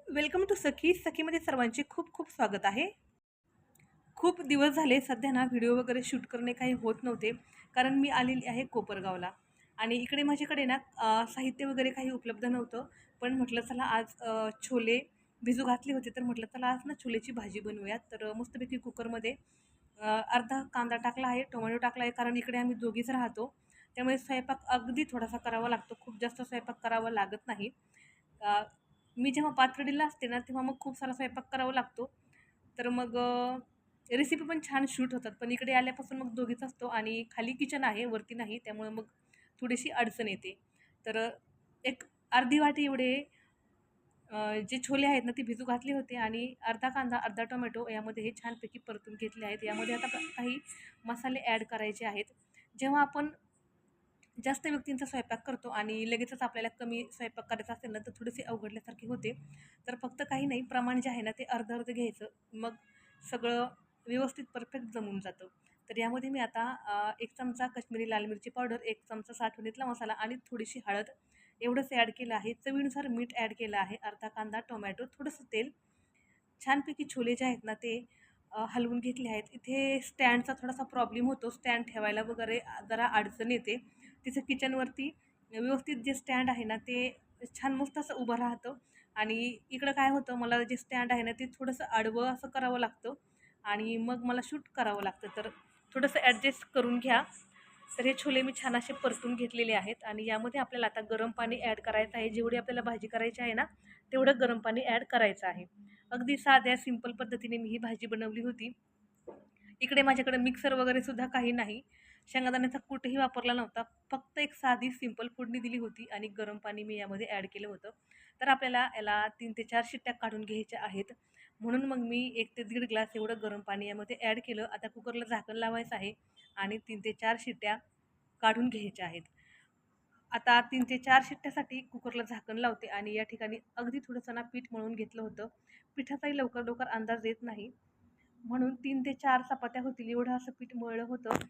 Welcome to सखीमध्ये सर्वांचे खूप खूप स्वागत आहे. खूप दिवस झाले सध्या ना व्हिडिओ वगैरे शूट करणे काही होत नव्हते, कारण मी आलेली आहे कोपरगावला आणि इकडे माझ्याकडे ना साहित्य वगैरे काही उपलब्ध नव्हतं. पण म्हटलं चला आज छोले भिजू घातले होते, तर म्हटलं चला आज ना छोलेची भाजी बनवूयात. तर मस्तपैकी कुकरमध्ये अर्धा कांदा टाकला आहे, टोमॅटो टाकला आहे, कारण इकडे आम्ही दोघीच राहतो. त्यामुळे स्वयंपाक अगदी थोडासा करावा लागतो, खूप जास्त स्वयंपाक करावा लागत नाही. मी जेव्हा पाथर्डीला असते ना, तेव्हा मग खूप सारा स्वयंपाक करावा लागतो. तर मग रेसिपी पण छान शूट होतात. पण इकडे आल्यापासून मग दोघीच असतो आणि खाली किचन आहे, वरती नाही. त्यामुळे मग थोडीशी अडचण येते. तर एक अर्धी वाटी एवढे जे छोले आहेत ना, ते भिजू घातले होते आणि अर्धा कांदा, अर्धा टोमॅटो यामध्ये हे छानपैकी परतून घेतले आहेत. यामध्ये आता काही मसाले ॲड करायचे आहेत. जेव्हा आपण जास्त व्यक्तींचा स्वयंपाक करतो आणि लगेचच आपल्याला कमी स्वयंपाक करायचा असेल ना, तर थोडेसे अवघडल्यासारखे होते. तर फक्त काही नाही, प्रमाण जे आहे ना ते अर्धं-अर्धं घ्यायचं. मग सगळं व्यवस्थित परफेक्ट जमून जातं. तर यामध्ये मी आता 1 चमचा काश्मीरी लाल मिरची पावडर, 1 चमचा साठवणीतला मसाला आणि थोडीशी हळद एवढंच ॲड केलं आहे. चवीनुसार मीठ ॲड केलं आहे. अर्धा कांदा, टोमॅटो, थोडंसं तेल. छानपैकी छोले जे आहेत ना ते हलवून घेतले आहेत. इथे स्टँडचा थोडासा प्रॉब्लेम होतो. स्टँड ठेवायला वगैरे जरा अडचण येते. तिचं किचनवरती व्यवस्थित जे स्टँड आहे ना ते छान मस्त असं उभं राहतं आणि इकडं काय होतं, मला जे स्टँड आहे ना ते थोडंसं आडवं असं करावं लागतं आणि मग मला शूट करावं लागतं. तर थोडंसं ॲडजस्ट करून घ्या. तर हे छोले मी छान असे परतून घेतलेले आहेत आणि यामध्ये आपल्याला आता गरम पाणी ॲड करायचं आहे. जेवढी आपल्याला भाजी करायची आहे ना, तेवढं गरम पाणी ॲड करायचं आहे. अगदी साध्या सिंपल पद्धतीने मी ही भाजी बनवली होती. इकडे माझ्याकडे मिक्सर वगैरे सुद्धा काही नाही. शेंगदाण्याचा कूटही वापरला नव्हता. फक्त एक साधी सिंपल फोडणी दिली होती आणि गरम पाणी मी यामध्ये ॲड केलं होतं. तर आपल्याला याला 3 ते 4 शिट्ट्या काढून घ्यायच्या आहेत. म्हणून मग मी 1 ते दीड ग्लास एवढं गरम पाणी यामध्ये ॲड केलं. आता कुकरला झाकण लावायचं आहे आणि 3 ते 4 शिट्ट्या काढून घ्यायच्या आहेत. आता 3 ते 4 शिट्ट्यासाठी कुकरला झाकण लावते आणि या ठिकाणी अगदी थोडंसं ना पीठ मळून घेतलं होतं. पिठाचाही लवकर अंदाज येत नाही. म्हणून 3 ते 4 चपात्या होतील एवढं असं पीठ मळलं होतं.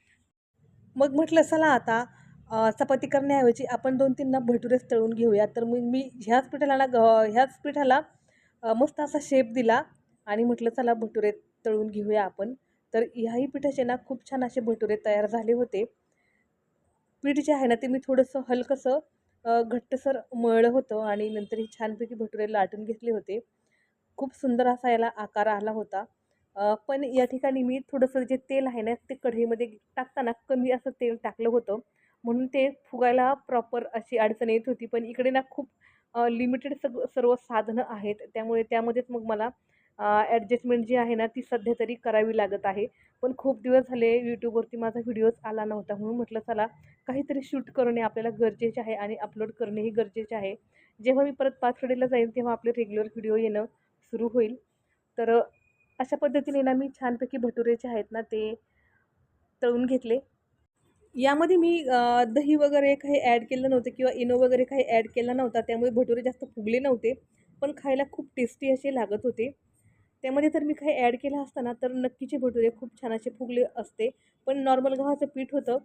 मग म्हटलं चला आता चपाती करण्याऐवजी आपण 2-3 ना भटुरेच तळून घेऊया. तर मग मी ह्याच पिठाला मस्त असा शेप दिला आणि म्हटलं चला भटुरे तळून घेऊया आपण. तर ह्याही पिठाचे ना खूप छान असे भटुरे तयार झाले होते. पीठ जे आहे ना, ते मी थोडंसं हलकंसं घट्टसर मळलं होतं आणि नंतर हे छानपैकी भटुरे लाटून घेतले होते. खूप सुंदर असा याला आकार आला होता. पण या ठिकाणी मी थोडंसं जे तेल आहे ना, ते कढईमध्ये टाकताना कमी असं तेल टाकलं होतं. म्हणून ते फुगायला प्रॉपर अशी अडचण येत होती. पण इकडे ना खूप लिमिटेड सर्व साधनं आहेत. त्यामुळे त्यामध्येच मग मला ॲडजस्टमेंट जी आहे ना, ती सध्या तरी करावी लागत आहे. पण खूप दिवस झाले YouTubeवरती माझा व्हिडिओच आला नव्हता. म्हणून म्हटलं चला काहीतरी शूट करणे आपल्याला गरजेचे आहे आणि अपलोड करणेही गरजेचे आहे. जेव्हा मी परत पाचवडीला जाईन तेव्हा आपले रेग्युलर व्हिडिओ येणं सुरू होईल. तर अशा पद्धतीने ना मी छानपैकी भटुरे जे आहेत ना ते तळून घेतले. यामध्ये मी दही वगैरे काही ॲड केलं नव्हतं किंवा इनो वगैरे काही ॲड केला नव्हता. त्यामुळे भटुरे जास्त फुगले नव्हते. पण खायला खूप टेस्टी असे लागत होते. त्यामध्ये जर मी काही ॲड केलं असतं ना, तर नक्कीचे भटुरे खूप छान असे फुगले असते. पण नॉर्मल गव्हाचं पीठ होतं.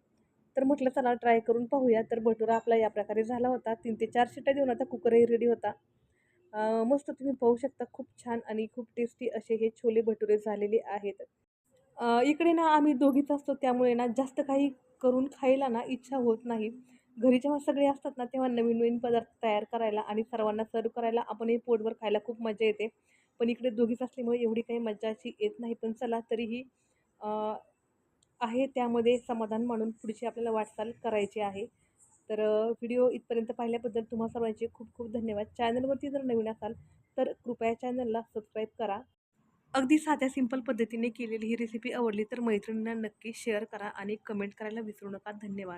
तर म्हटलं चला ट्राय करून पाहूया. तर भटुरा आपला या प्रकारे झाला होता. 3 ते 4 शिट्ट्या देऊन आता कुकरही रेडी होता. मस्त तुम्ही पाहू शकता खूप छान आणि खूप टेस्टी असे हे छोले भटुरे झालेले आहेत. इकडे ना आम्ही दोघीच असतो त्यामुळे ना जास्त काही करून खायला ना इच्छा होत नाही. घरी जेव्हा सगळे असतात ना तेव्हा नवीन-नवीन पदार्थ तयार करायला आणि सर्वांना सर्व्ह करायला आपणही पोटभर खायला खूप मजा येते. पण इकडे दोघीच असल्यामुळे एवढी काही मज्जा अशी येत नाही. पण चला तरीही अ, आहे त्यामध्ये समाधान मानून पुढची आपल्याला वाटचाल करायची आहे. तर व्हिडिओ इथपर्यंत पाहिल्याबद्दल तुम्हा सर्वांचे खूप खूप धन्यवाद. चॅनलवरती जर नवीन असाल तर कृपया चॅनलला सबस्क्राईब करा. अगदी साध्या सिंपल पद्धतीने केलेली ही रेसिपी आवडली तर मैत्रिणींना नक्की शेअर करा आणि कमेंट करायला विसरू नका. धन्यवाद.